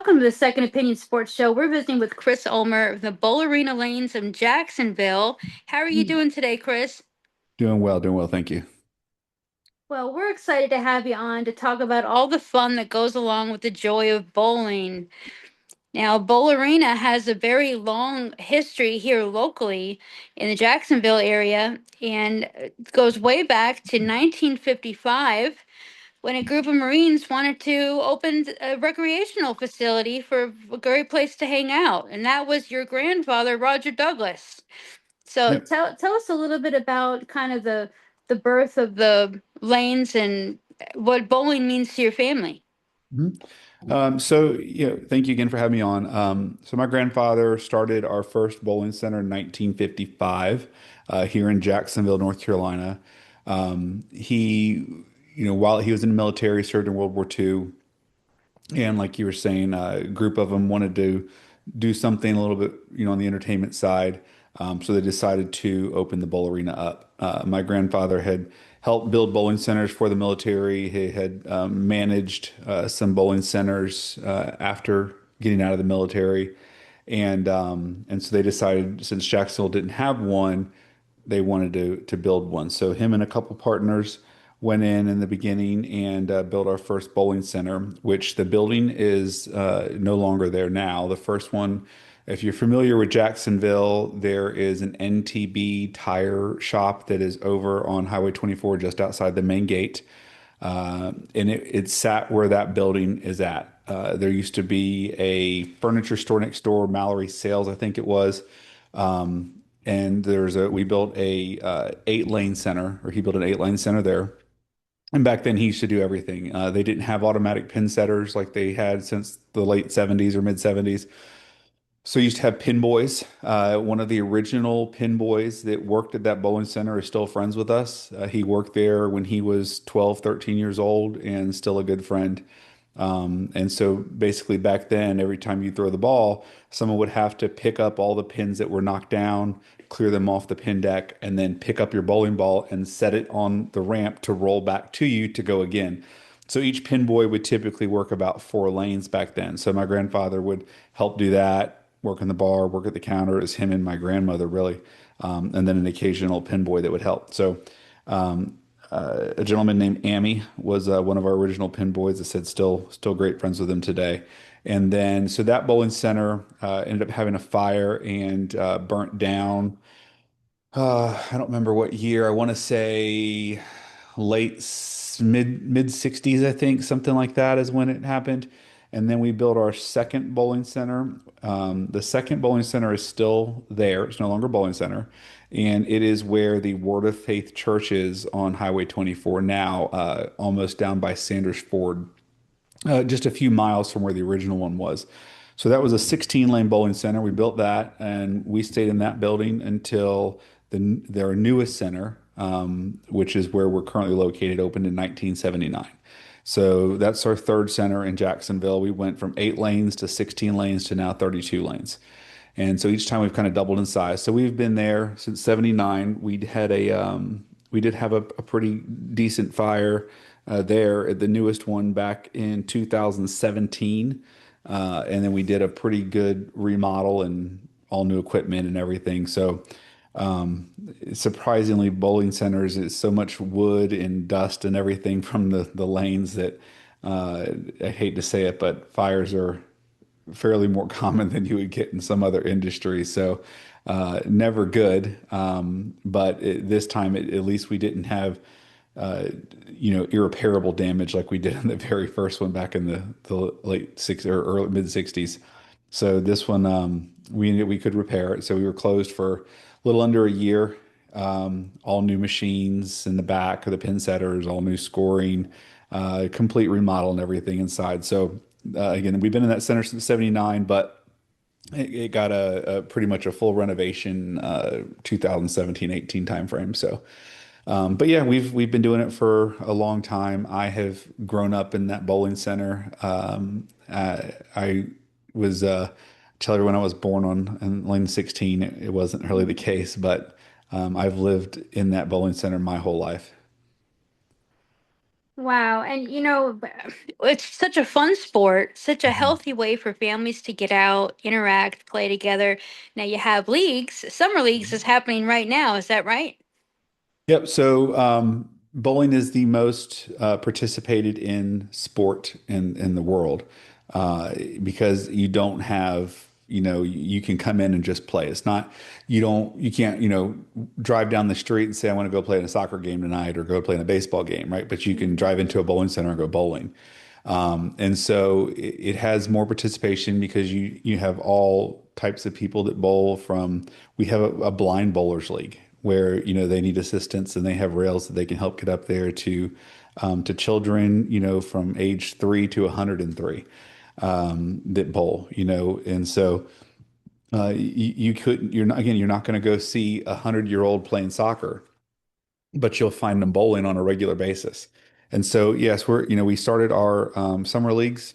Welcome to the Second Opinion Sports Show. We're visiting with Chris Ulmer of the Bowlarena Lanes in Jacksonville. How are you doing today, Chris? Doing well, thank you. Well, we're excited to have you on to talk about all the fun that goes along with the joy of bowling. Now, Bowlarena has a very long history here locally in the Jacksonville area and it goes way back to 1955 when a group of Marines wanted to open a recreational facility for a great place to hang out. And that was your grandfather, Roger Douglas. So Yep. tell us a little bit about kind of the birth of the lanes and what bowling means to your family. Mhm. Thank you again for having me on. So my grandfather started our first bowling center in 1955 here in Jacksonville, North Carolina. While he was in the military, served in World War II, and like you were saying, a group of them wanted to do something a little bit, on the entertainment side. So they decided to open the bowl arena up. My grandfather had helped build bowling centers for the military. He had managed some bowling centers after getting out of the military, and so they decided, since Jacksonville didn't have one, they wanted to build one. So him and a couple partners went in the beginning and built our first bowling center, which the building is no longer there now. The first one, if you're familiar with Jacksonville, there is an NTB tire shop that is over on Highway 24 just outside the main gate. And it sat where that building is at. There used to be a furniture store next door, Mallory Sales, I think it was. And we built a 8-lane center, or he built an 8-lane center there. And back then he used to do everything. They didn't have automatic pin setters like they had since the late 70s or mid 70s. So you used to have pin boys. One of the original pin boys that worked at that bowling center is still friends with us. He worked there when he was 12, 13 years old and still a good friend. And so basically back then, every time you throw the ball, someone would have to pick up all the pins that were knocked down, clear them off the pin deck, and then pick up your bowling ball and set it on the ramp to roll back to you to go again. So each pin boy would typically work about 4 lanes back then. So my grandfather would help do that, work in the bar, work at the counter. It was him and my grandmother really, and then an occasional pin boy that would help. So a gentleman named Amy was one of our original pin boys. I said still great friends with him today. And then so that bowling center ended up having a fire and burnt down. I don't remember what year. I want to say mid 60s, I think, something like that is when it happened. And then we built our second bowling center. The second bowling center is still there. It's no longer a bowling center. And it is where the Word of Faith Church is on Highway 24 now, almost down by Sanders Ford, just a few miles from where the original one was. So that was a 16-lane bowling center. We built that and we stayed in that building until their newest center, which is where we're currently located, opened in 1979. So that's our third center in Jacksonville. We went from 8 lanes to 16 lanes to now 32 lanes. And so each time we've kind of doubled in size. So we've been there since 79. We did have a pretty decent fire there at the newest one back in 2017. And then we did a pretty good remodel and all new equipment and everything. So surprisingly, bowling centers is so much wood and dust and everything from the lanes that I hate to say it, but fires are fairly more common than you would get in some other industry. So never good. But this time, at least we didn't have irreparable damage like we did in the very first one back in the late six or early mid 60s. So this one, we could repair it. So we were closed for a little under a year. All new machines in the back of the pin setters, all new scoring, complete remodel and everything inside. So again, we've been in that center since 79, but it got a pretty much a full renovation 2017-18 timeframe. So but yeah, we've been doing it for a long time. I have grown up in that bowling center. I was tell everyone I was born on in lane 16. It wasn't really the case, but I've lived in that bowling center my whole life. Wow. And it's such a fun sport, such a Mhm. healthy way for families to get out, interact, play together. Now you have leagues. Summer leagues is happening right now. Is that right? Yep. So bowling is the most participated in sport in the world uh, because you don't have, you can come in and just play. It's not, you can't, drive down the street and say, I want to go play in a soccer game tonight or go play in a baseball game, right? But you can Mhm. drive into a bowling center and go bowling. And so it has more participation because you have all types of people that bowl from, we have a blind bowlers league where, they need assistance and they have rails that they can help get up there to children, from age 3 to 103 that bowl, and so you could, you're not, again, you're not going to go see 100-year-old playing soccer, but you'll find them bowling on a regular basis. And so, yes, we started our summer leagues.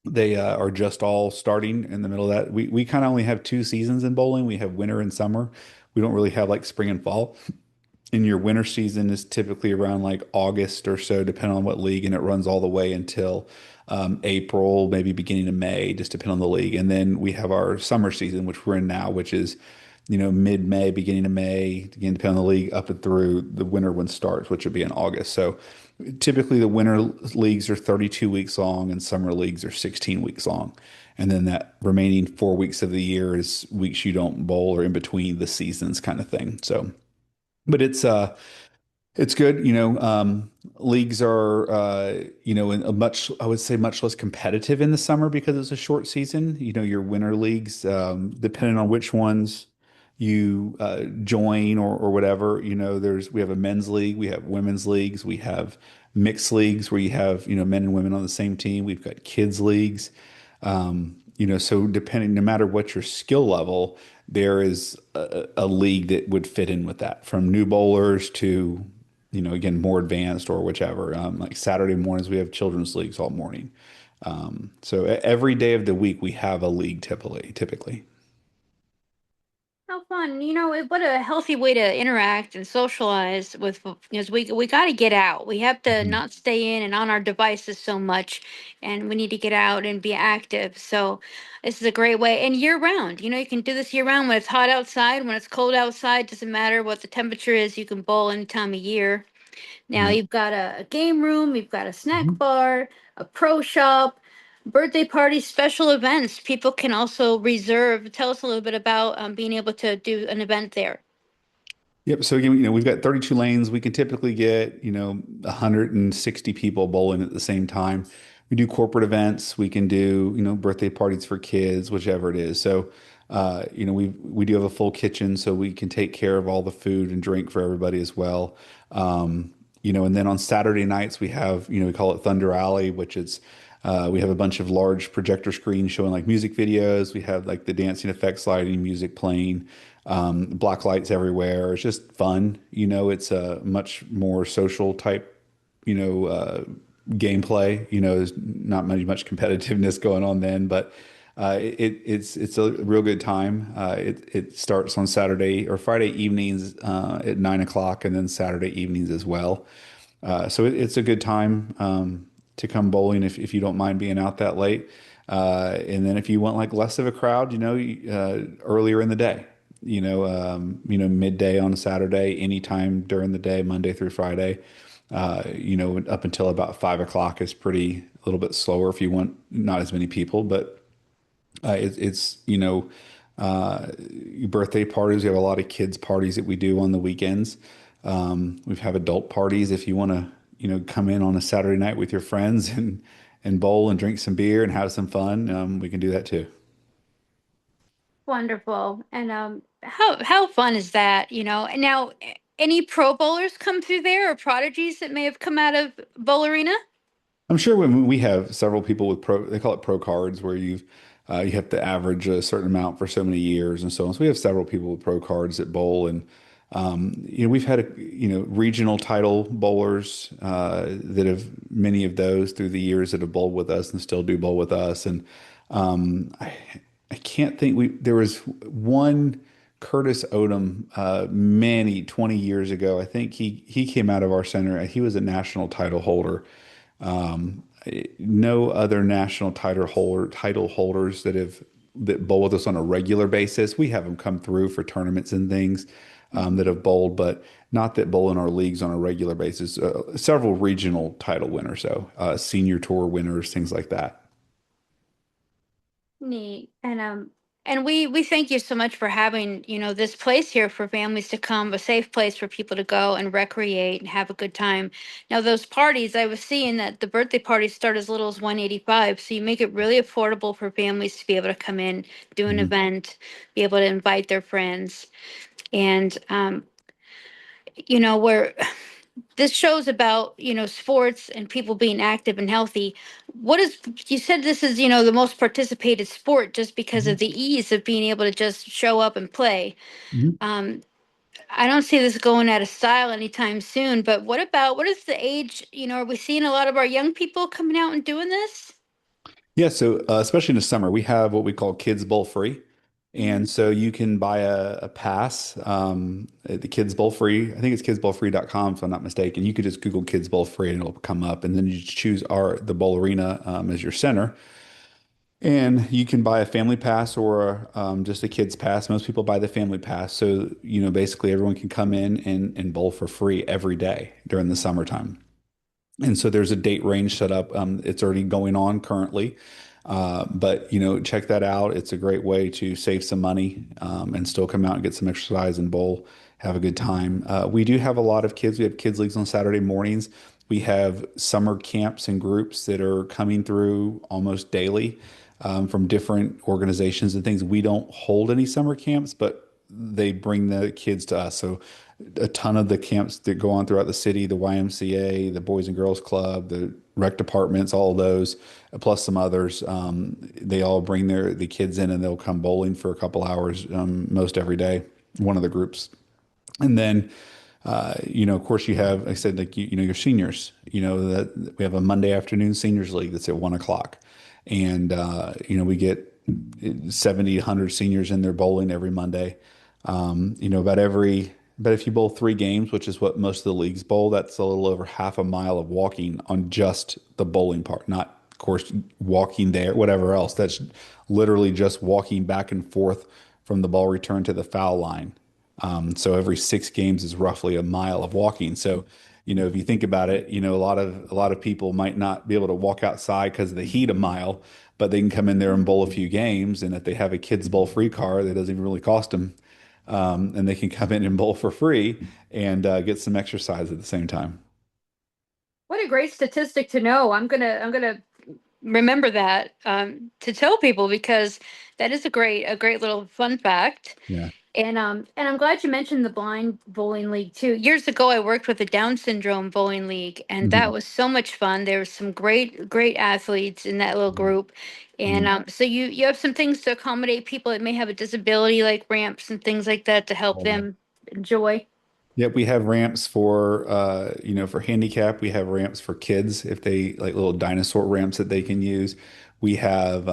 They are just all starting in the middle of that. We kind of only have two seasons in bowling. We have winter and summer. We don't really have like spring and fall. And your winter season is typically around like August or so, depending on what league, and it runs all the way until April, maybe beginning of May, just depending on the league. And then we have our summer season, which we're in now, which is, mid-May, beginning of May, again, depending on the league, up and through the winter one starts, which would be in August. So typically the winter leagues are 32 weeks long and summer leagues are 16 weeks long. And then that remaining 4 weeks of the year is weeks you don't bowl or in between the seasons kind of thing. So, but it's good. Leagues are, in a much, I would say, much less competitive in the summer because it's a short season. Your winter leagues, depending on which ones you join or whatever, we have a men's league, we have women's leagues, we have mixed leagues where you have, men and women on the same team. We've got kids leagues. So depending, no matter what your skill level, there is a league that would fit in with that, from new bowlers to, again, more advanced or whichever. Like Saturday mornings, we have children's leagues all morning. So every day of the week, we have a league typically. How fun. What a healthy way to interact and socialize with, because we got to get out. We have to Mhm. not stay in and on our devices so much, and we need to get out and be active. So this is a great way. And year round, you can do this year round when it's hot outside, when it's cold outside, doesn't matter what the temperature is, you can bowl any time of year. Now Yeah. you've got a game room, you've got a snack Mhm. bar, a pro shop, birthday parties, special events. People can also reserve. Tell us a little bit about being able to do an event there. Yep. So again, we've got 32 lanes. We can typically get, 160 people bowling at the same time. We do corporate events. We can do, birthday parties for kids, whichever it is. So, we do have a full kitchen, so we can take care of all the food and drink for everybody as well. And then on Saturday nights we have, we call it Thunder Alley, which is we have a bunch of large projector screens showing like music videos. We have like the dancing effects lighting, music playing, black lights everywhere. It's just fun. It's a much more social type, gameplay. There's not much competitiveness going on then, but it's a real good time. It starts on Saturday or Friday evenings at 9 o'clock, and then Saturday evenings as well. So it's a good time to come bowling if you don't mind being out that late. And then if you want like less of a crowd, earlier in the day, midday on a Saturday, anytime during the day, Monday through Friday, up until about 5 o'clock is pretty a little bit slower if you want not as many people, but it's birthday parties. We have a lot of kids parties that we do on the weekends. We have adult parties if you want to, come in on a Saturday night with your friends and bowl and drink some beer and have some fun. We can do that too. Wonderful. And how fun is that? And now, any pro bowlers come through there or prodigies that may have come out of Bowlarena? I'm sure when we have several people with they call it pro cards, where you have to average a certain amount for so many years and so on. So we have several people with pro cards that bowl, and we've had regional title bowlers that have many of those through the years that have bowled with us and still do bowl with us. And um, I I can't think, there was one Curtis Odom, many 20 years ago. I think he came out of our center. He was a national title holder. No other national title holders that bowl with us on a regular basis. We have them come through for tournaments and things that have bowled, but not that bowl in our leagues on a regular basis. Several regional title winners, so senior tour winners, things like that. Neat. And we thank you so much for having, this place here for families to come, a safe place for people to go and recreate and have a good time. Now those parties, I was seeing that the birthday parties start as little as 185, so you make it really affordable for families to be able to come in, do an Mhm. event, be able to invite their friends. And where this show's about, sports and people being active and healthy. What is, you said this is, the most participated sport just because of Mhm. the ease of being able to just show up and play. Mhm. Um, I don't see this going out of style anytime soon, but what is the age, are we seeing a lot of our young people coming out and doing this? Yeah, so especially in the summer, we have what we call Kids Bowl Free. Hmm. And so you can buy a pass, at the Kids Bowl Free. I think it's kidsbowlfree.com, if I'm not mistaken. You could just Google Kids Bowl Free and it'll come up. And then you choose the Bowlarena as your center. And you can buy a family pass or just a kids pass. Most people buy the family pass. So, basically everyone can come in and bowl for free every day during the summertime. And so there's a date range set up. It's already going on currently. But check that out. It's a great way to save some money and still come out and get some exercise and bowl, have a good time. We do have a lot of kids. We have kids leagues on Saturday mornings. We have summer camps and groups that are coming through almost daily from different organizations and things. We don't hold any summer camps, but they bring the kids to us. So a ton of the camps that go on throughout the city, the YMCA, the Boys and Girls Club, the rec departments, all of those, plus some others. They all bring the kids in and they'll come bowling for a couple hours most every day, one of the groups. And then, of course, you have, I said, like, your seniors, that we have a Monday afternoon seniors league that's at 1 o'clock. And, we get 70, 100 seniors in there bowling every Monday. But if you bowl 3 games, which is what most of the leagues bowl, that's a little over half a mile of walking on just the bowling part, not, of course, walking there, whatever else. That's literally just walking back and forth from the ball return to the foul line. So every 6 games is roughly a mile of walking. So, if you think about it, a lot of people might not be able to walk outside because of the heat a mile, but they can come in there and bowl a few games. And if they have a kids bowl free car, that doesn't even really cost them, and they can come in and bowl for free and get some exercise at the same time. What a great statistic to know. I'm gonna remember that to tell people because that is a great little fun fact. Yeah. And I'm glad you mentioned the blind bowling league too. Years ago, I worked with the Down syndrome bowling league, and that Mhm. was so much fun. There were some great athletes in that little group, and Mhm. so you have some things to accommodate people that may have a disability, like ramps and things like that, to help them enjoy. Yep, we have ramps for handicap. We have ramps for kids if they like little dinosaur ramps that they can use. We have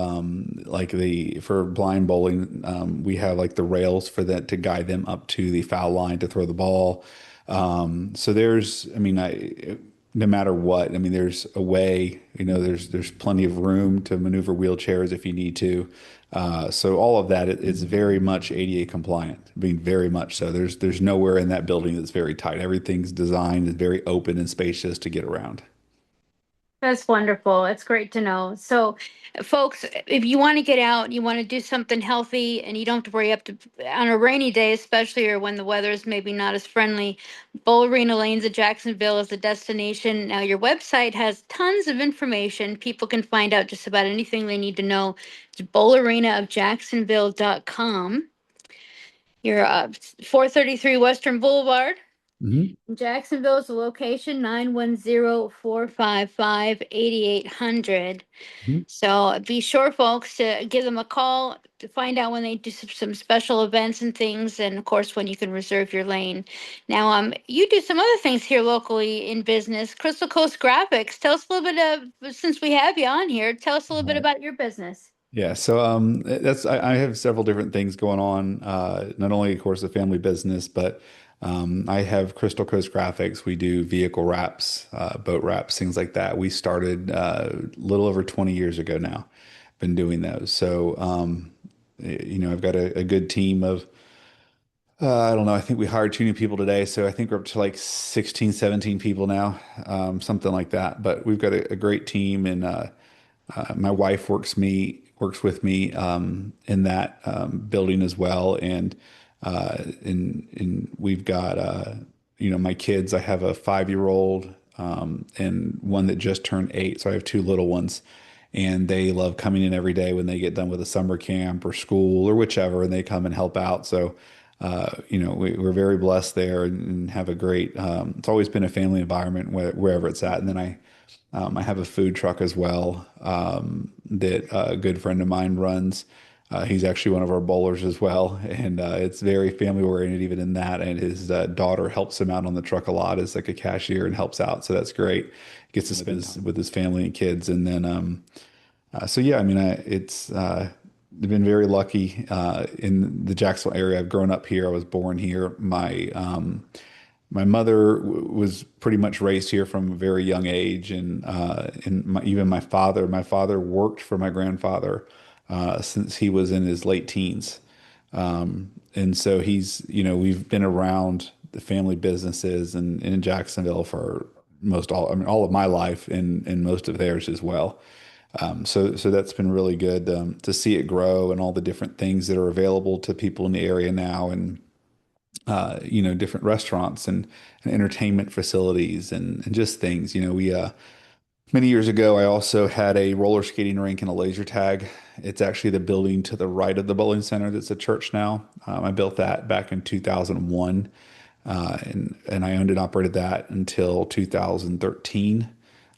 like for blind bowling, we have like the rails for that to guide them up to the foul line to throw the ball. So I mean, no matter what, I mean, there's a way, there's plenty of room to maneuver wheelchairs if you need to. So all of that is very much ADA compliant, being very much so. There's nowhere in that building that's very tight. Everything's designed is very open and spacious to get around. That's wonderful. It's great to know. So, folks, if you want to get out, you want to do something healthy, and you don't have to worry up to on a rainy day, especially or when the weather is maybe not as friendly. Bowlerina Lanes at Jacksonville is the destination. Now, your website has tons of information. People can find out just about anything they need to know. It's bowlerenaofjacksonville.com. You're 433 Western Boulevard. Hmm. Jacksonville is the location 910-455-8800. Hmm. So be sure, folks, to give them a call to find out when they do some special events and things, and of course when you can reserve your lane. Now, you do some other things here locally in business. Crystal Coast Graphics. Tell us a little bit of, since we have you on here, tell us a little bit Right. about your business. Yeah, so that's I have several different things going on. Not only, of course, the family business, but I have Crystal Coast Graphics. We do vehicle wraps, boat wraps, things like that. We started a little over 20 years ago now. Been doing those. So I've got a good team of I don't know. I think we hired two new people today, so I think we're up to like 16, 17 people now, something like that. But we've got a great team, and my wife works with me in that building as well, and we've got my kids. I have a 5-year old and one that just turned 8, so I have two little ones, and they love coming in every day when they get done with a summer camp or school or whichever, and they come and help out. So. We're very blessed there and have a great. It's always been a family environment wherever it's at, and then I have a food truck as well that a good friend of mine runs. He's actually one of our bowlers as well, and it's very family oriented even in that. And his daughter helps him out on the truck a lot as like a cashier and helps out, so that's great. Gets to spend with his family and kids, and then so yeah, I mean, it's I've been very lucky in the Jacksonville area. I've grown up here. I was born here. My mother was pretty much raised here from a very young age, and even my father worked for my grandfather since he was in his late teens. And so we've been around the family businesses and in Jacksonville for I mean, all of my life and most of theirs as well. So that's been really good to see it grow and all the different things that are available to people in the area now, and different restaurants and entertainment facilities and just things. We many years ago, I also had a roller skating rink and a laser tag. It's actually the building to the right of the bowling center that's a church now. I built that back in 2001, and I owned and operated that until 2013.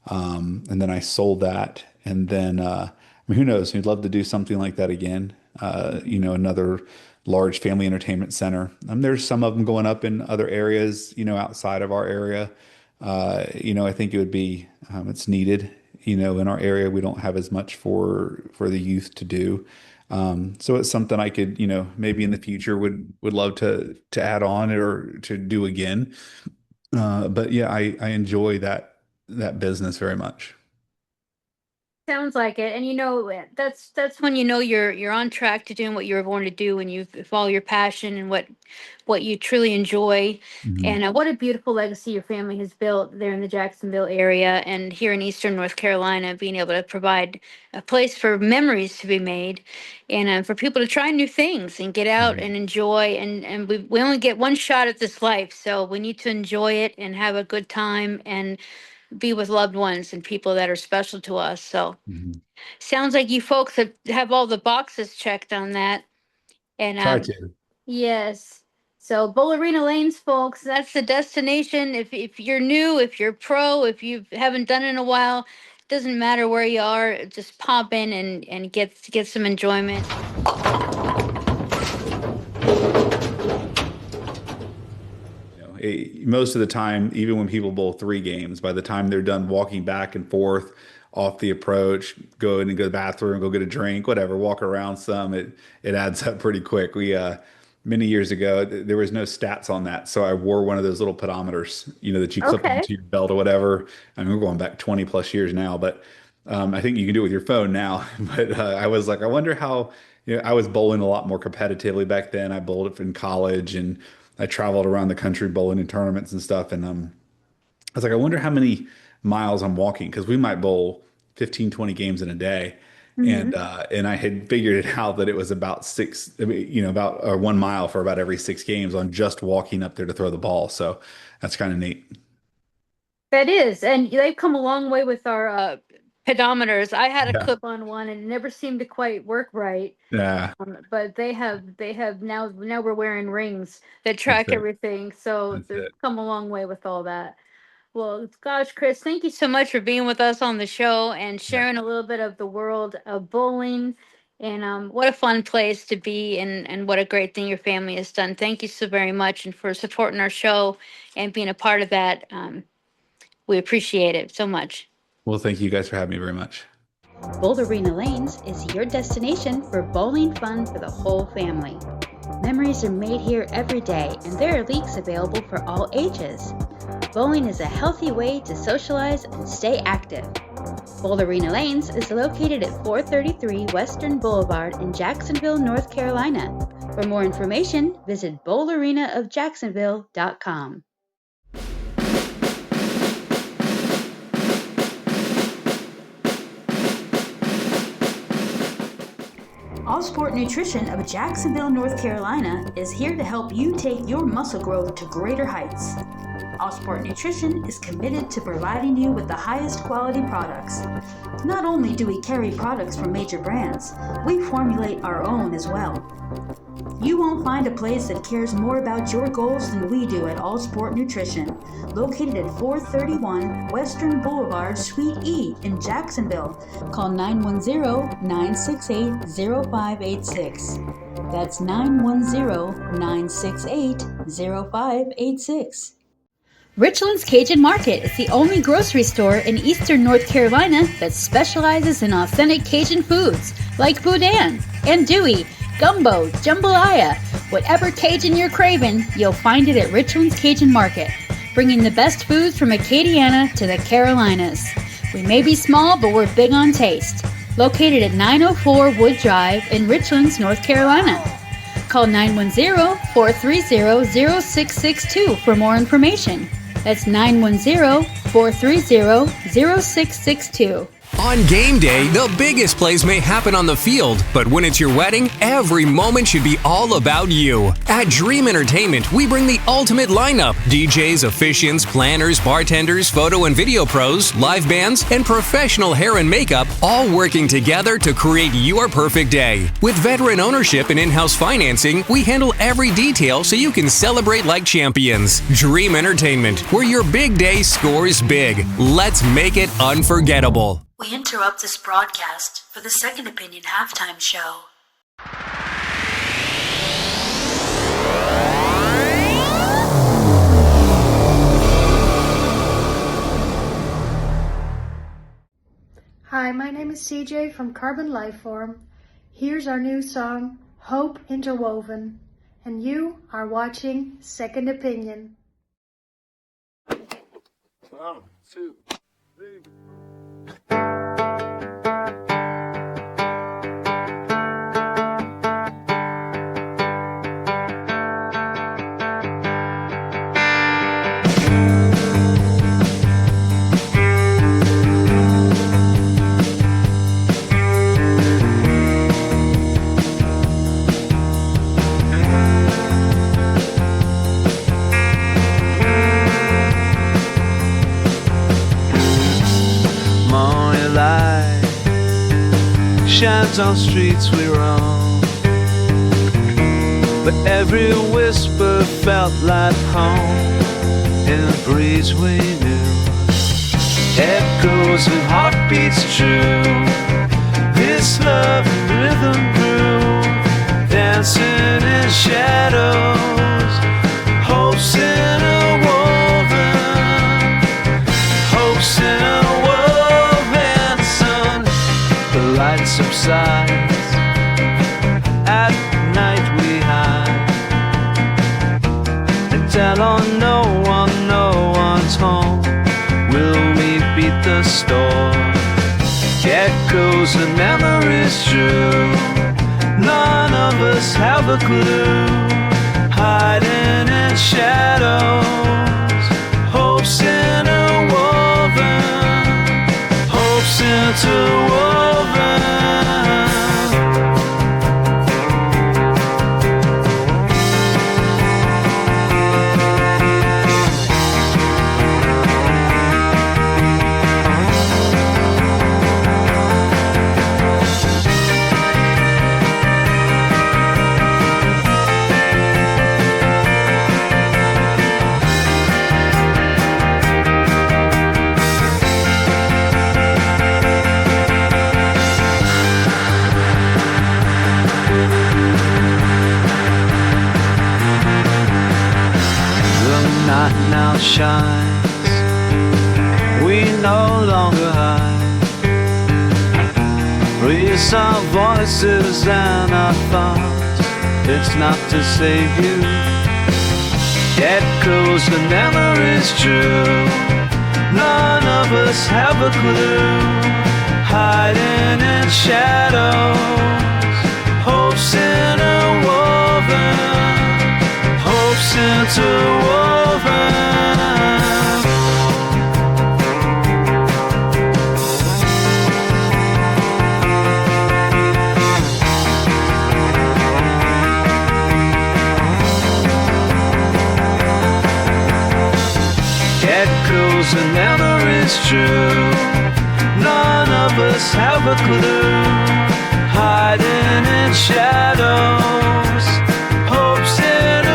And then I sold that. And then, I mean, who knows? We'd love to do something like that again. Another large family entertainment center. There's some of them going up in other areas, outside of our area. I think it would be, it's needed. In our area, we don't have as much for the youth to do. So it's something I could, maybe in the future would love to add on or to do again. But yeah, I enjoy that business very much. Sounds like it. And that's when you're on track to doing what you were born to do and you follow your passion and what you truly enjoy. Mhm. And what a beautiful legacy your family has built there in the Jacksonville area and here in Eastern North Carolina, being able to provide a place for memories to be made and for people to try new things and get out Mhm. and enjoy. And we only get one shot at this life, so we need to enjoy it and have a good time and be with loved ones and people that are special to us. So Mhm. sounds like you folks have all the boxes checked on that. And Try to. yes. So Bowlarena Lanes, folks, that's the destination. If you're new, if you're pro, if you haven't done it in a while, doesn't matter where you are, just pop in and get some enjoyment. Most of the time, even when people bowl 3 games, by the time they're done walking back and forth off the approach, go in and go to the bathroom, go get a drink, whatever, walk around some, it adds up pretty quick. We many years ago, there was no stats on that, so I wore one of those little pedometers, that you clip Okay. onto your belt or whatever. I mean, we're going back 20 plus years now, but I think you can do it with your phone now. But I was like, I wonder how. I was bowling a lot more competitively back then. I bowled it in college and I traveled around the country bowling in tournaments and stuff. And I was like, I wonder how many miles I'm walking because we might bowl 15, 20 games in a day. Hmm. And I had figured it out that it was about six, I mean, about 1 mile for about every 6 games on just walking up there to throw the ball. So that's kind of neat. That is, and they've come a long way with our pedometers. I had a Yeah. clip-on one and it never seemed to quite work right. Yeah, But they have now we're wearing rings that that's track it. everything. So That's they've it. come a long way with all that. Well, gosh, Chris, thank you so much for being with us on the show and Yeah. sharing a little bit of the world of bowling. And what a fun place to be, and what a great thing your family has done. Thank you so very much, and for supporting our show and being a part of that. We appreciate it so much. Well, thank you guys for having me very much. Bowlarena Lanes is your destination for bowling fun for the whole family. Memories are made here every day, and there are leagues available for all ages. Bowling is a healthy way to socialize and stay active. Bowlarena Lanes is located at 433 Western Boulevard in Jacksonville, North Carolina. For more information, visit bowlarenaofjacksonville.com. All Sport Nutrition of Jacksonville, North Carolina is here to help you take your muscle growth to greater heights. All Sport Nutrition is committed to providing you with the highest quality products. Not only do we carry products from major brands, we formulate our own as well. You won't find a place that cares more about your goals than we do at All Sport Nutrition, located at 431 Western Boulevard, Suite E in Jacksonville. Call 910-968-0586. That's 910-968-0586. Richland's Cajun Market is the only grocery store in eastern North Carolina that specializes in authentic Cajun foods like boudin, andouille, gumbo, jambalaya. Whatever Cajun you're craving, you'll find it at Richland's Cajun Market, bringing the best foods from Acadiana to the Carolinas. We may be small, but we're big on taste. Located at 904 Wood Drive in Richlands, North Carolina. Call 910-430-0662 for more information. That's 910-430-0662. On game day, the biggest plays may happen on the field, but when it's your wedding, every moment should be all about you. At Dream Entertainment, we bring the ultimate lineup: DJs, officiants, planners, bartenders, photo and video pros, live bands, and professional hair and makeup, all working together to create your perfect day. With veteran ownership and in-house financing, we handle every detail so you can celebrate like champions. Dream Entertainment, where your big day scores big. Let's make it unforgettable. We interrupt this broadcast for the Second Opinion halftime show. Hi, my name is CJ from Carbon Lifeform. Here's our new song, Hope Interwoven, and you are watching Second Opinion. 1, 2, 3. Shines on streets we roam, but every whisper felt like home in the breeze we knew. Echoes and heartbeats true, this love and rhythm grew, dancing in shadows, hopes interwoven, hopes interwoven. Sun, the light subsides, at night we hide, and tell on no one's home. Will we beat the storm? Echoes and memories true, none of us have a clue. Hiding in shadows, hopes interwoven, hopes interwoven. Now shines, we no longer hide, suppress our voices and our thoughts. It's not to save you. Get close, the memory's true. None of us have a clue. Hiding in shadows, hopes interwoven, hopes interwoven. Get close, and memory's true. None of us have a clue. Hiding in shadows, hopes interwoven.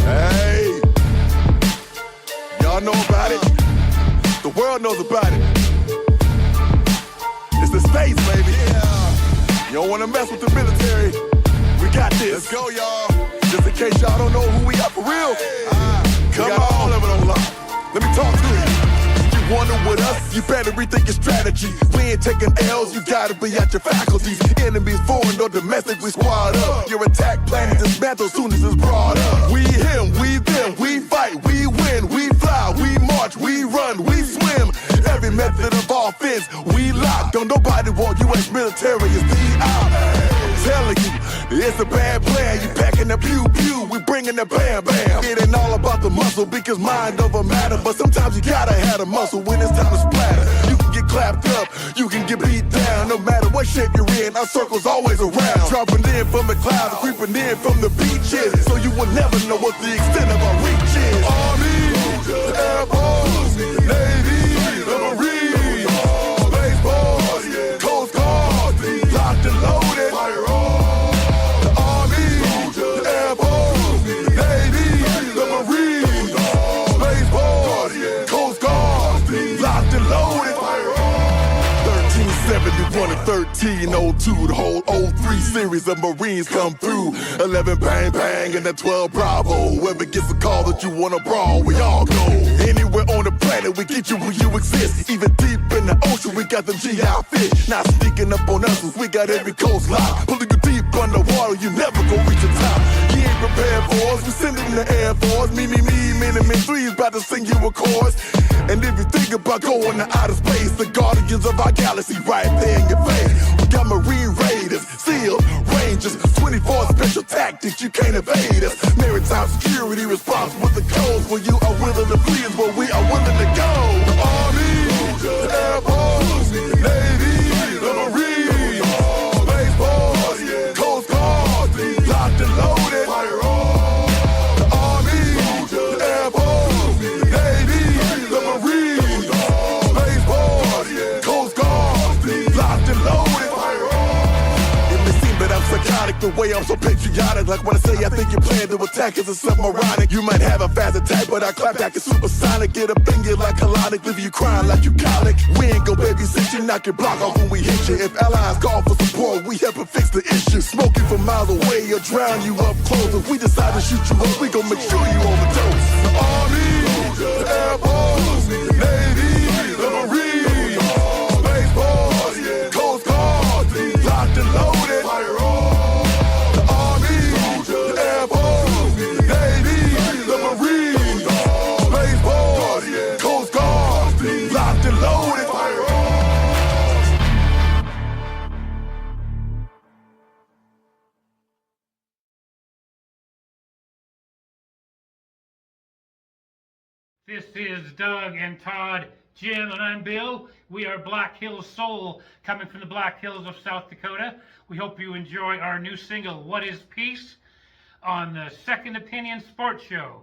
Hey, y'all know about it. The world knows about it. It's the States, baby. Yeah. You don't want to mess with the military. We got this. Let's go, y'all. Just in case y'all don't know who we are for real. Come on, all of it on lock. Let me talk to you. You wonder with us, you better rethink your strategy. We ain't taking L's, you gotta be at your faculties. Enemies foreign or domestic, we squad up. Your attack plan is dismantled soon as it's brought up. We him, we them, we fight, we win, we fly, we march, we run, we swim. Every method of offense, we lock. Don't nobody want U.S. military is D.I. Telling you, it's a bad plan. You packing the pew-pew, we bringing the bam-bam. It ain't all about the muscle, because mind over matter. But sometimes you gotta have the muscle when it's time to splatter. You can get clapped up, you can get beat down. No matter what shape you're in, our circle's always around. Dropping in from the clouds, creeping in from the beaches. So you will never know what the extent of our reach is. Army, Air Force, Navy, the Marines, Space Force, Coast Guard, locked and loaded. Fire on. The Army, the Air Force, Navy, the Marines, Space Force, Coast Guard, locked and loaded. Fire on. 1371 and 1302, the whole 03 series of Marines come through. 11 bang bang and the 12 Bravo. Whoever gets a call that you wanna brawl, we all go. Anywhere on the planet, we get you where you exist. Even deep in the ocean, we got them GI fish. Not sneaking up on us, we got every coast locked. Pulling you deep underwater, you never gon' reach the top. You ain't prepared for us, we send it in the Air Force. Me, Minimum 3 is about to sing you a chorus. And if you think about going to outer space, the guardians of our galaxy right there in your face. We got Marine Raiders, SEALs, Rangers, 24 special tactics, you can't evade us. Maritime security response with the codes. Where you are willing to flee is where we are willing to go. The Army, the Air Force, Navy, the Marines, Space Force, Coast Guard, locked and loaded. Fire on. The Army, the Air Force, Navy, the Marines, Space Force, Coast Guard, locked and loaded. Fire on. It may seem that I'm psychotic the way I'm so patriotic. Like when I say I think you plan to attack is something ironic. You might have a fast attack, but I clap back is supersonic. Get up in you like colonic, leave you crying like you colic. We ain't gon' babysit you, knock your block off when we hit you. If allies call for support, we help and fix the issue. Smoke you from miles away or drown you up close. If we decide to shoot you up, we gon' make sure you overdose. The Army, the Air Force, Navy, the Marines, Space Force, Coast Guard, locked and loaded. Fire on. The Army, the Air Force, Navy, the Marines, Space Force, Coast Guard, locked and loaded. Fire on. This is Doug and Todd Jim, and I'm Bill. We are Black Hills Soul, coming from the Black Hills of South Dakota. We hope you enjoy our new single, What is Peace, on the Second Opinion Sports Show.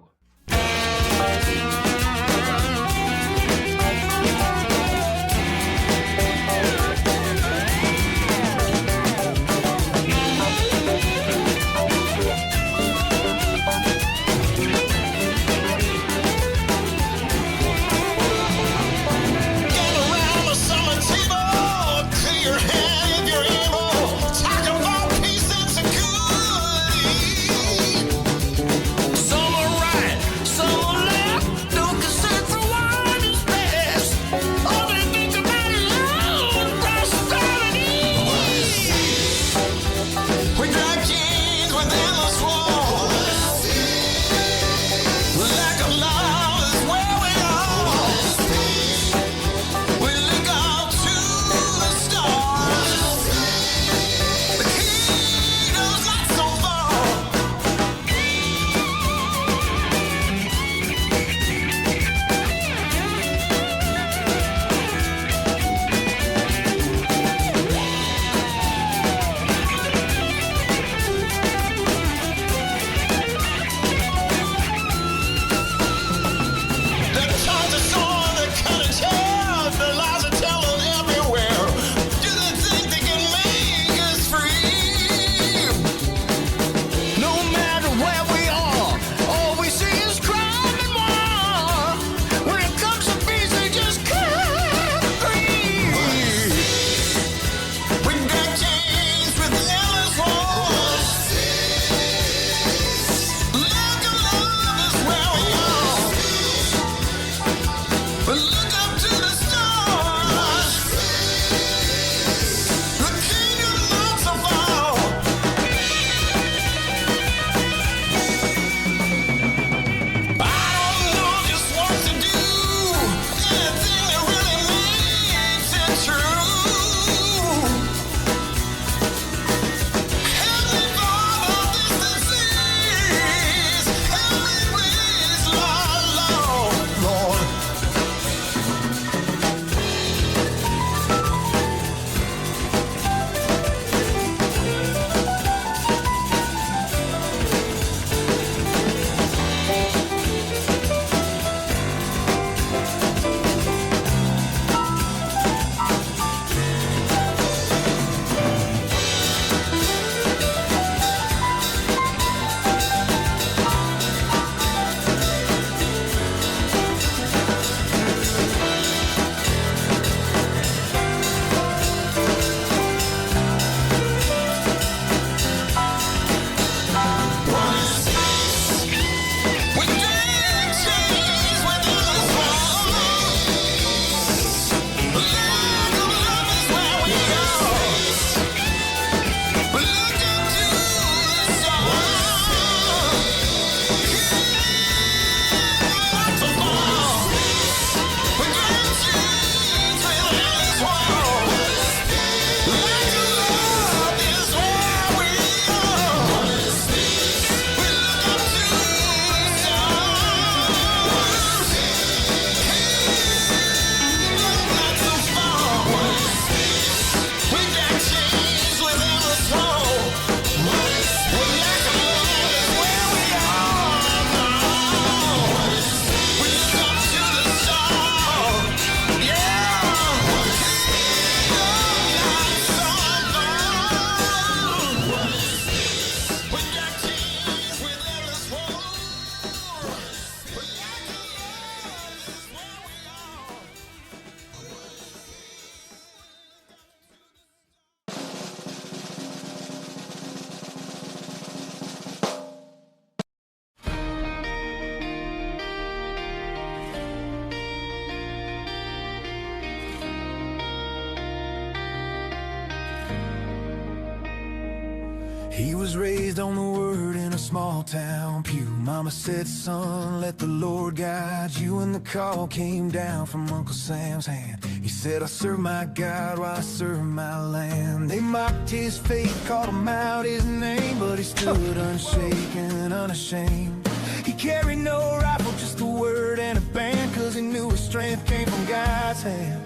He was raised on the word in a small town pew. Mama said, son, let the Lord guide you. And the call came down from Uncle Sam's hand. He said, I serve my God while I serve my land. They mocked his faith, called him out his name, but he stood unshaken, unashamed. He carried no rifle, just a word and a band, 'cause he knew his strength came from God's hand.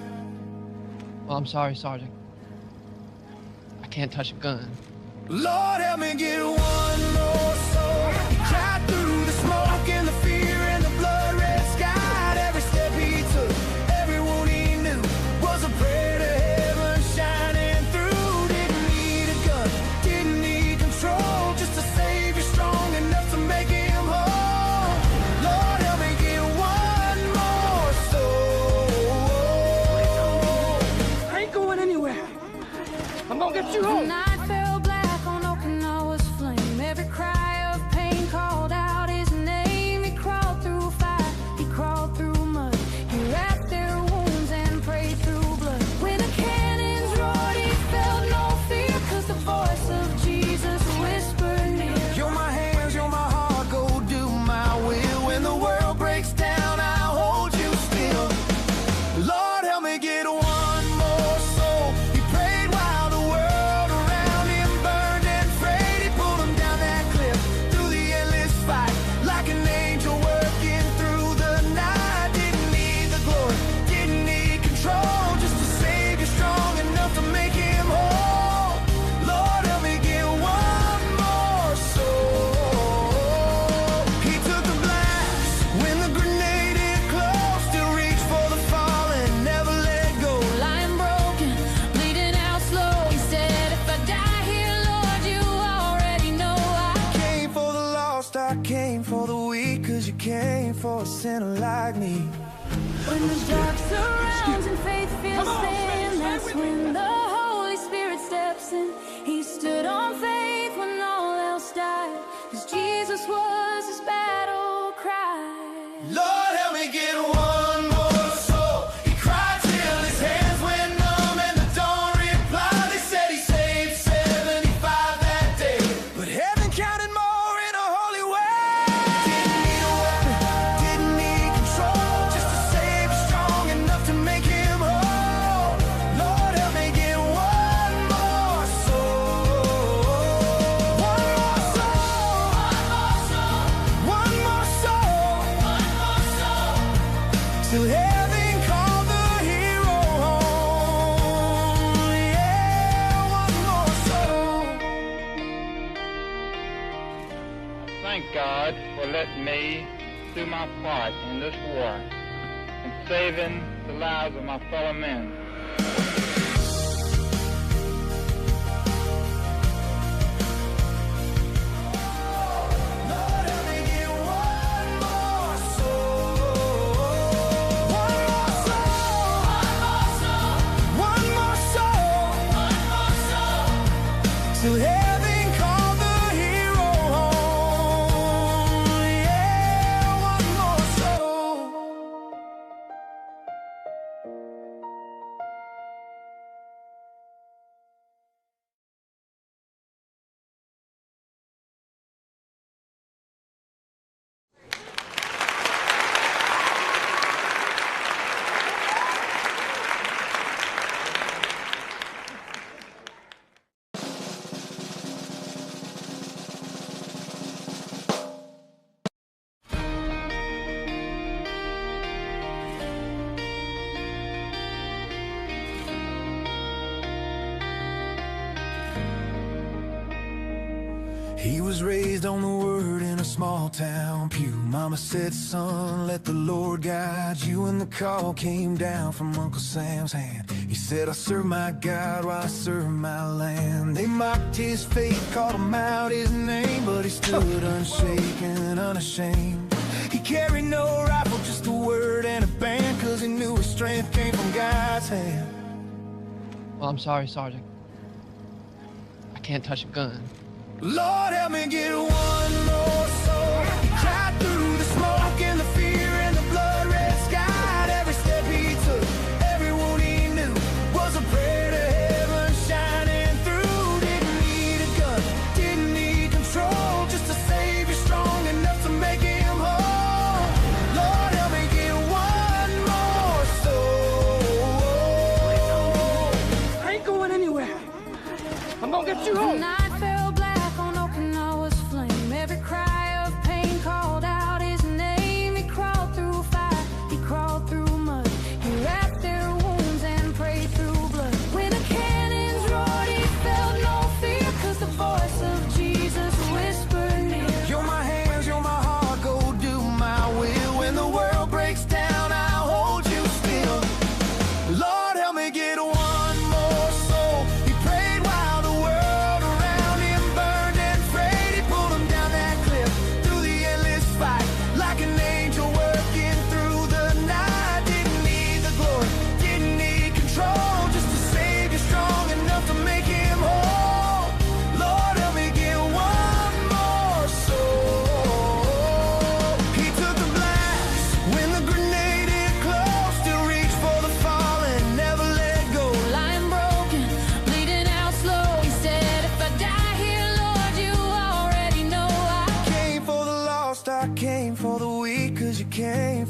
Well, I'm sorry, Sergeant. I can't touch a gun. Lord, help me get one more soul. He cried through the smoke and the fear and the blood red sky. Every step he took, every wound he knew was a prayer to heaven shining through. Didn't need a gun, didn't need control, just a savior strong enough to make him whole. Lord, help me get one more soul. I ain't going anywhere. I'm gonna get you home. Night fell black on Okinawa's flame. Every cry of pain called out his name. He crawled through fire, he crawled through mud. He wrapped their wounds and prayed through blood. When the cannons roared, he felt no fear, 'cause the voice of Jesus whispered near. You're my hands, you're my heart, go do my will. When the world breaks down, I'll hold you still. Lord, help me get one more soul. He prayed while the world around him burned and frayed. He pulled him down that cliff through the endless fight, like an angel working through the night. Didn't need the glory, didn't need control, just a savior strong enough to make him whole. Lord, help me get one more soul. He took the blast when the grenade hit close, still reached for the fallen, never let go. Lying broken, bleeding out slow. He said, if I die here, Lord, you already know I Came for the lost, I came for the weak, 'cause you came for a sinner like me. When the dark surrounds and faith feels thin, that's when the Holy Spirit steps in. He stood on faith when all else died, 'cause Jesus was his battle cry. Lord, help me get one more soul. He cried till his hands went numb and the dawn replied. They said he saved 75 that day, but heaven counted more in a holy way. Didn't need a weapon, didn't need control, just a savior strong enough to make him whole. Lord, help me get one more soul. One more soul. One more soul. One more soul. Till heaven called the hero home. Yeah, one more soul. Thank God for letting me do my part in this war and saving the lives of my fellow men. Lord, help me get one more soul. One more soul. One more soul. One more soul. Till heaven called the hero home. Yeah, one more soul. He was raised on the word in a small town pew. Mama said, son, let the Lord guide you. And the call came down from Uncle Sam's hand. He said, I serve my God while I serve my land. They mocked his faith, called him out his name, but he stood unshaken, unashamed. He carried no rifle, just a word and a band, 'cause he knew his strength came from God's hand. Well, I'm sorry, Sergeant. I can't touch a gun. Lord, help me get one more soul. He cried through the smoke and the fear and the blood red sky. Every step he took, every wound he knew was a prayer to heaven shining through. Didn't need a gun, didn't need control, just a savior strong enough to make him whole. Lord, help me get one more soul. I ain't going anywhere. I'm gonna get you home. Night fell black on Okinawa's flame. Every cry of pain called out his name. He crawled through fire, he crawled through mud.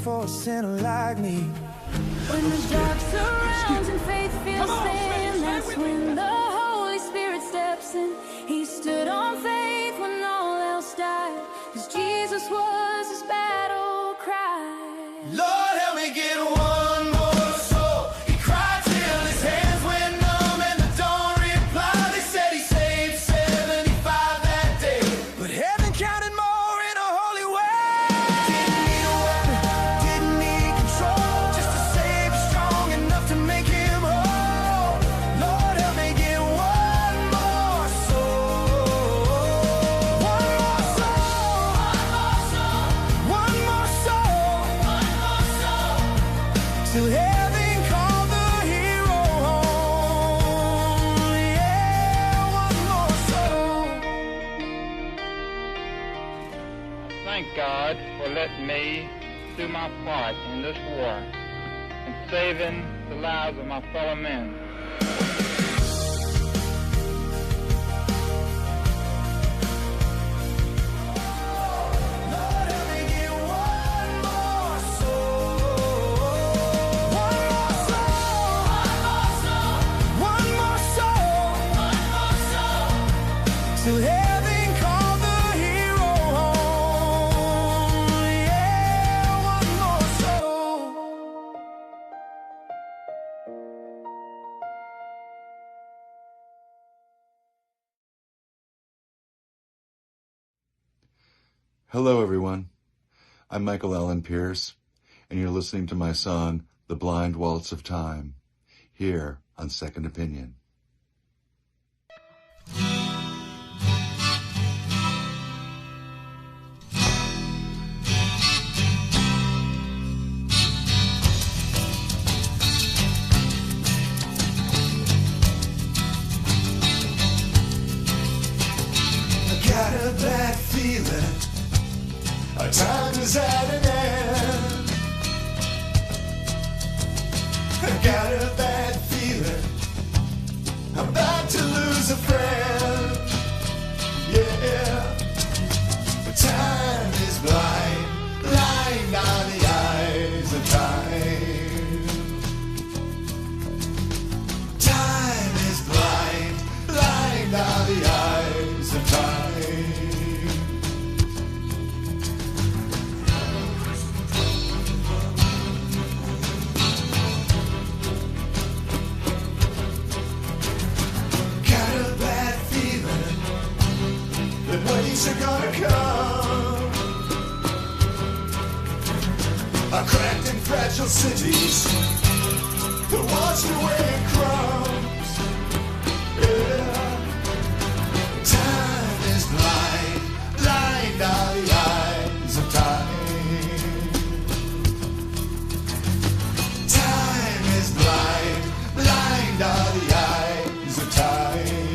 for a sinner like me. When the dark surrounds and faith feels thin, that's when the Holy Spirit steps in. He stood on faith when all else died, 'cause Jesus was his battle cry. Lord, help me get one more soul. He cried till his hands went numb and the dawn replied. They said he saved 75 that day, but heaven counted more in a holy way. Didn't need a weapon, didn't need control, just a Savior strong enough to make him whole. Lord, help me get one more soul. One more soul. One more soul. One more soul. Till heaven called the hero home. Yeah, one more soul. Thank God for letting me do my part in this war and saving the lives of my fellow men. Lord, help me get one more soul. One more soul. One more soul. One more soul. Till heaven called the hero home. Yeah, one more soul. Hello, everyone. I'm Michael Allen Pierce, and you're listening to my song, The Blind Waltz of Time, here on Second Opinion. I got a bad feeling our time is at an end. I got a bad feeling I'm about to lose a friend. Yeah, but time is blind, blind are the eyes of time. Time is blind, blind are the eyes of time. Got a bad feeling that waves are gonna come. Our cracked and fragile cities, the washed away in crumbs. Yeah. Time is blind, blind are the eyes of time. Time is blind, blind are the eyes of time.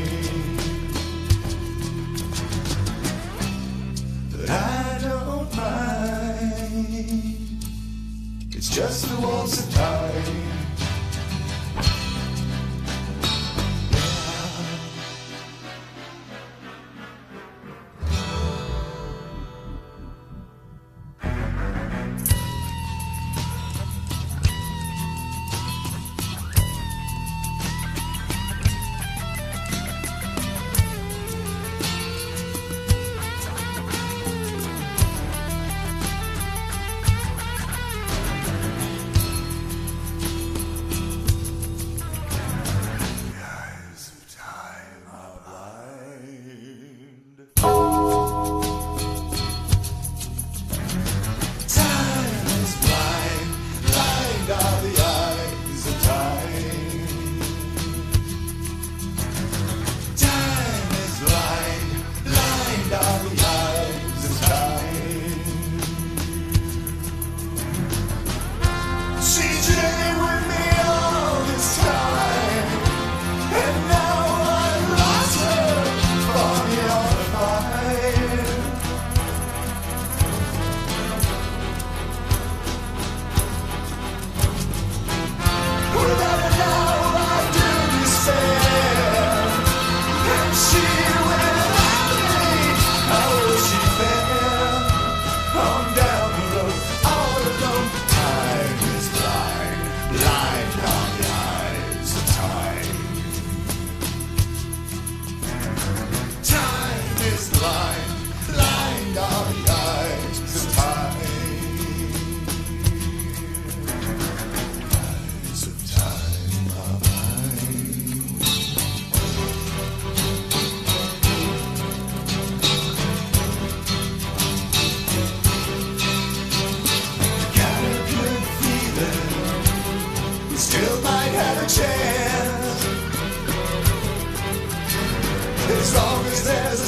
But I don't mind, it's just the waltz of time.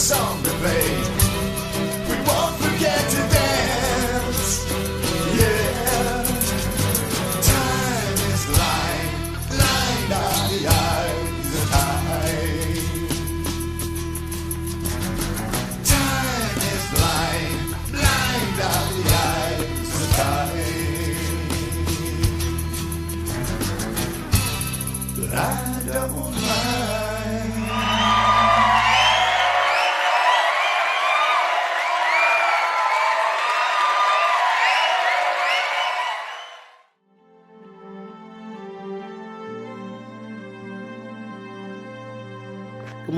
song to play. We won't forget to dance. Yeah. Time is blind are the eyes of time. Time is blind are the eyes of time. But I don't mind.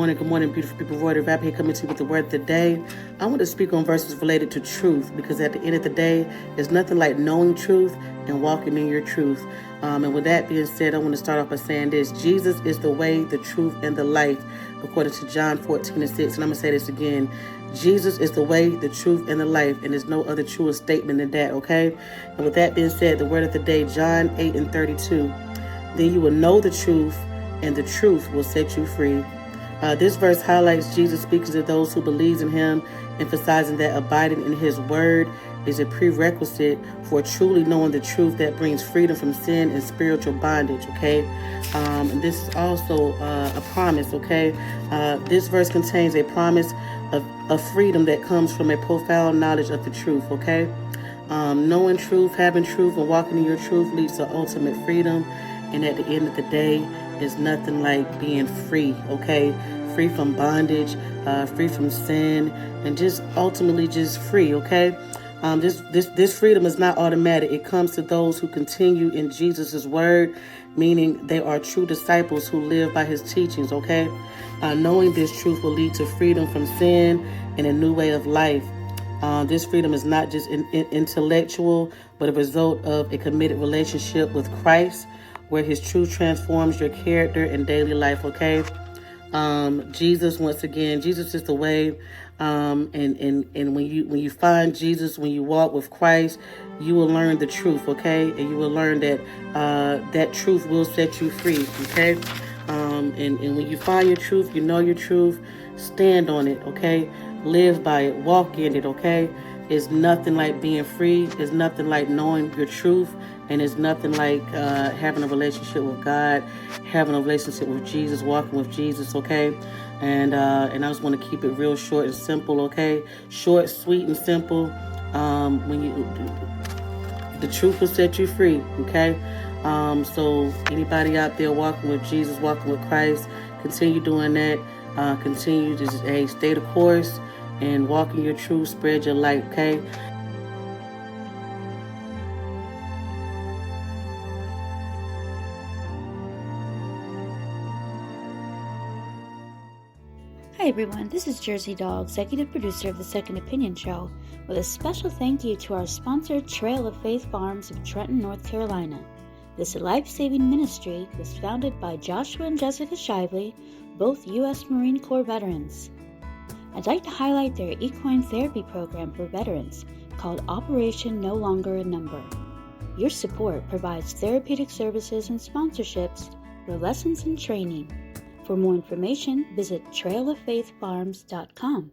Good morning, beautiful people. Roy the Rap here coming to you with the word of the day. I want to speak on verses related to truth because at the end of the day, there's nothing like knowing truth and walking in your truth. And with that being said, I want to start off by saying this. Jesus is the way, the truth, and the life, according to John 14:6. And I'm going to say this again. Jesus is the way, the truth, and the life, and there's no other truer statement than that, okay? And with that being said, the word of the day, John 8:32. Then you will know the truth, and the truth will set you free. This verse highlights Jesus speaking to those who believe in him, emphasizing that abiding in his word is a prerequisite for truly knowing the truth that brings freedom from sin and spiritual bondage, okay? And this is also a promise, okay? This verse contains a promise of freedom that comes from a profound knowledge of the truth, okay? Knowing truth, having truth, and walking in your truth leads to ultimate freedom. And at the end of the day, is nothing like being free, okay? Free from bondage, free from sin, and just ultimately just free, okay? This freedom is not automatic. It comes to those who continue in Jesus' word, meaning they are true disciples who live by his teachings, okay? Knowing this truth will lead to freedom from sin and a new way of life. This freedom is not just intellectual, but a result of a committed relationship with Christ, where his truth transforms your character and daily life, okay? Jesus, once again, Jesus is the way. And when you find Jesus, when you walk with Christ, you will learn the truth, okay? And you will learn that that truth will set you free, okay? And when you find your truth, you know your truth, stand on it, okay? Live by it, walk in it, okay? It's nothing like being free. It's nothing like knowing your truth. And it's nothing like having a relationship with God, having a relationship with Jesus, walking with Jesus, okay? And I just want to keep it real short and simple, okay? Short, sweet, and simple. The truth will set you free, okay? So anybody out there walking with Jesus, walking with Christ, continue doing that. Continue to stay the course and walk in your truth, spread your light, okay? Hi everyone, this is Jersey Dog, executive producer of the Second Opinion Show, with a special thank you to our sponsor, Trail of Faith Farms of Trenton, North Carolina. This life-saving ministry was founded by Joshua and Jessica Shively, both U.S. Marine Corps veterans. I'd like to highlight their equine therapy program for veterans called Operation No Longer a Number. Your support provides therapeutic services and sponsorships for lessons and training. For more information, visit trailoffaithfarms.com.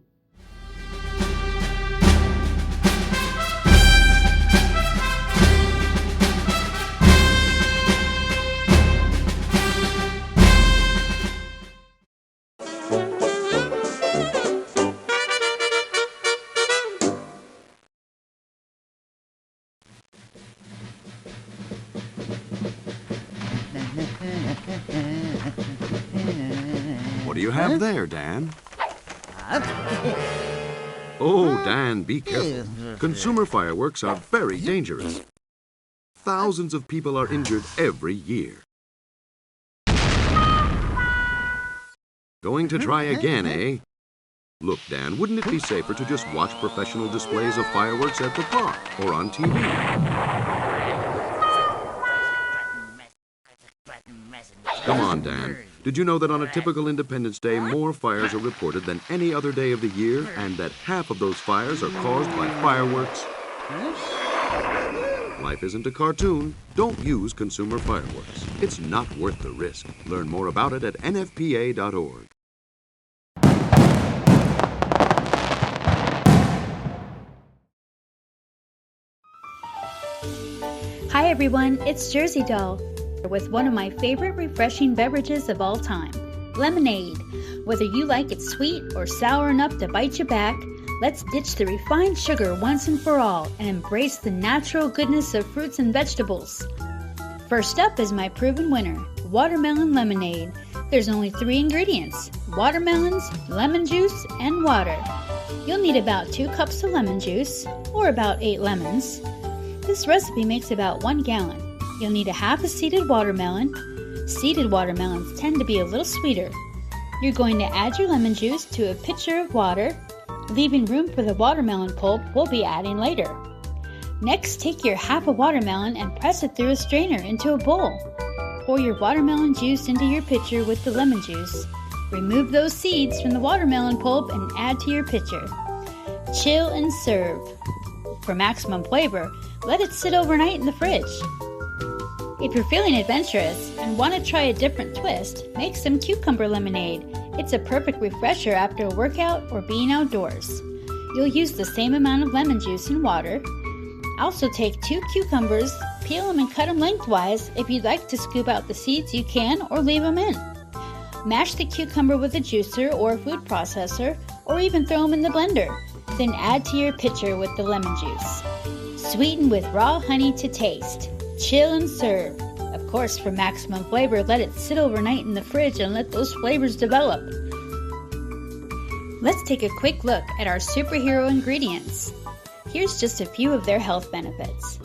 What do you have there, Dan? Oh, Dan, be careful. Consumer fireworks are very dangerous. Thousands of people are injured every year. Going to try again, eh? Look, Dan, wouldn't it be safer to just watch professional displays of fireworks at the park or on TV? Come on, Dan. Did you know that on a typical Independence Day, more fires are reported than any other day of the year, and that half of those fires are caused by fireworks? Life isn't a cartoon. Don't use consumer fireworks. It's not worth the risk. Learn more about it at nfpa.org. everyone, it's Jersey Doll with one of my favorite refreshing beverages of all time, lemonade. Whether you like it sweet or sour enough to bite you back, let's ditch the refined sugar once and for all and embrace the natural goodness of fruits and vegetables. First up is my proven winner, watermelon lemonade. There's only 3 ingredients: watermelons, lemon juice, and water. You'll need about 2 cups of lemon juice, or about 8 lemons. This recipe makes about 1 gallon. You'll need a half a seeded watermelon. Seeded watermelons tend to be a little sweeter. You're going to add your lemon juice to a pitcher of water, leaving room for the watermelon pulp we'll be adding later. Next, take your half a watermelon and press it through a strainer into a bowl. Pour your watermelon juice into your pitcher with the lemon juice. Remove those seeds from the watermelon pulp and add to your pitcher. Chill and serve. For maximum flavor, let it sit overnight in the fridge. If you're feeling adventurous and want to try a different twist, make some cucumber lemonade. It's a perfect refresher after a workout or being outdoors. You'll use the same amount of lemon juice and water. Also take 2 cucumbers, peel them and cut them lengthwise. If you'd like to scoop out the seeds, you can, or leave them in. Mash the cucumber with a juicer or a food processor, or even throw them in the blender. Then add to your pitcher with the lemon juice. Sweeten with raw honey to taste. Chill and serve. Of course, for maximum flavor, let it sit overnight in the fridge and let those flavors develop. Let's take a quick look at our superhero ingredients. Here's just a few of their health benefits.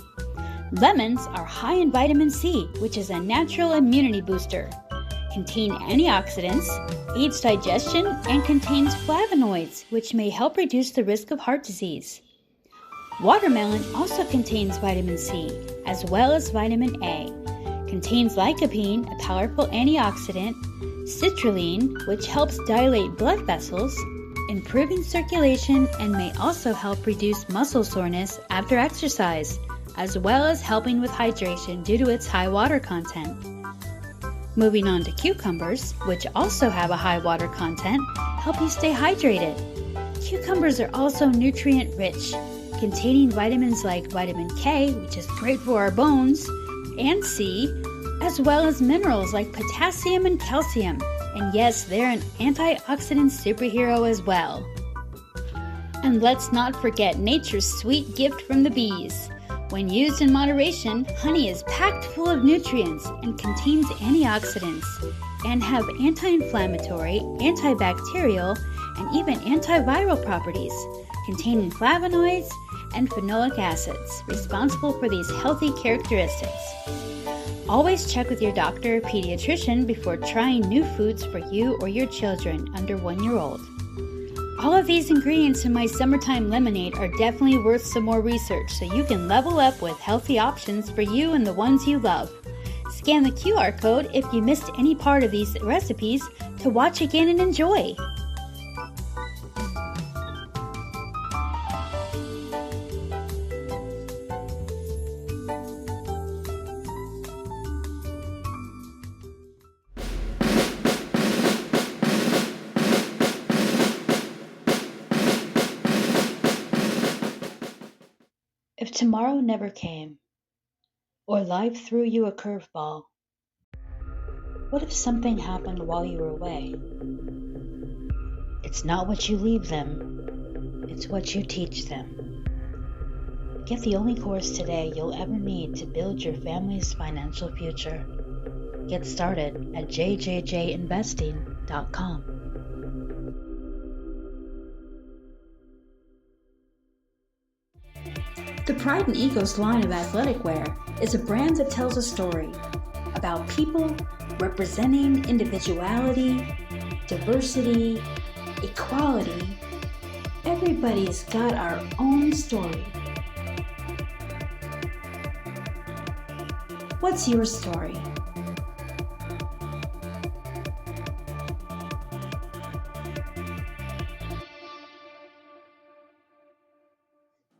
Lemons are high in vitamin C, which is a natural immunity booster. Contain antioxidants, aids digestion, and contains flavonoids, which may help reduce the risk of heart disease. Watermelon also contains vitamin C, as well as vitamin A. Contains lycopene, a powerful antioxidant, citrulline, which helps dilate blood vessels, improving circulation, and may also help reduce muscle soreness after exercise, as well as helping with hydration due to its high water content. Moving on to cucumbers, which also have a high water content, help you stay hydrated. Cucumbers are also nutrient rich, containing vitamins like vitamin K, which is great for our bones, and C, as well as minerals like potassium and calcium. And yes, they're an antioxidant superhero as well. And let's not forget nature's sweet gift from the bees. When used in moderation, honey is packed full of nutrients and contains antioxidants and have anti-inflammatory, antibacterial, and even antiviral properties, containing flavonoids and phenolic acids, responsible for these healthy characteristics. Always check with your doctor or pediatrician before trying new foods for you or your children under 1 year old. All of these ingredients in my summertime lemonade are definitely worth some more research so you can level up with healthy options for you and the ones you love. Scan the QR code if you missed any part of these recipes to watch again and enjoy. If tomorrow never came, or life threw you a curveball, what if something happened while you were away? It's not what you leave them, it's what you teach them. Get the only course today you'll ever need to build your family's financial future. Get started at jjjinvesting.com. The Pride and Egos line of athletic wear is a brand that tells a story about people representing individuality, diversity, equality. Everybody's got our own story. What's your story?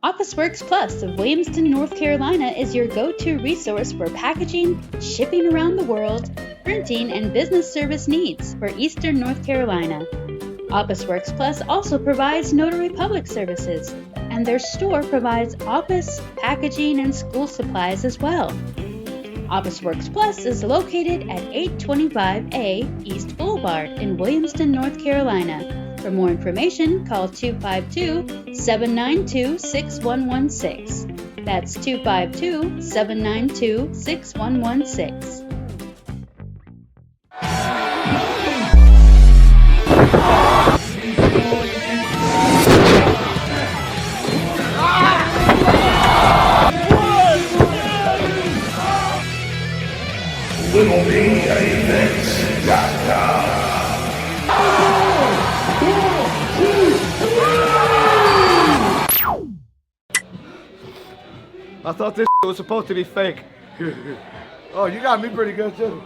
OfficeWorks Plus of Williamston, North Carolina is your go-to resource for packaging, shipping around the world, printing, and business service needs for Eastern North Carolina. OfficeWorks Plus also provides notary public services, and their store provides office, packaging, and school supplies as well. Office Works Plus is located at 825A East Boulevard in Williamston, North Carolina. For more information, call 252-792-6116. That's 252-792-6116. I thought this was supposed to be fake. Oh, you got me pretty good too.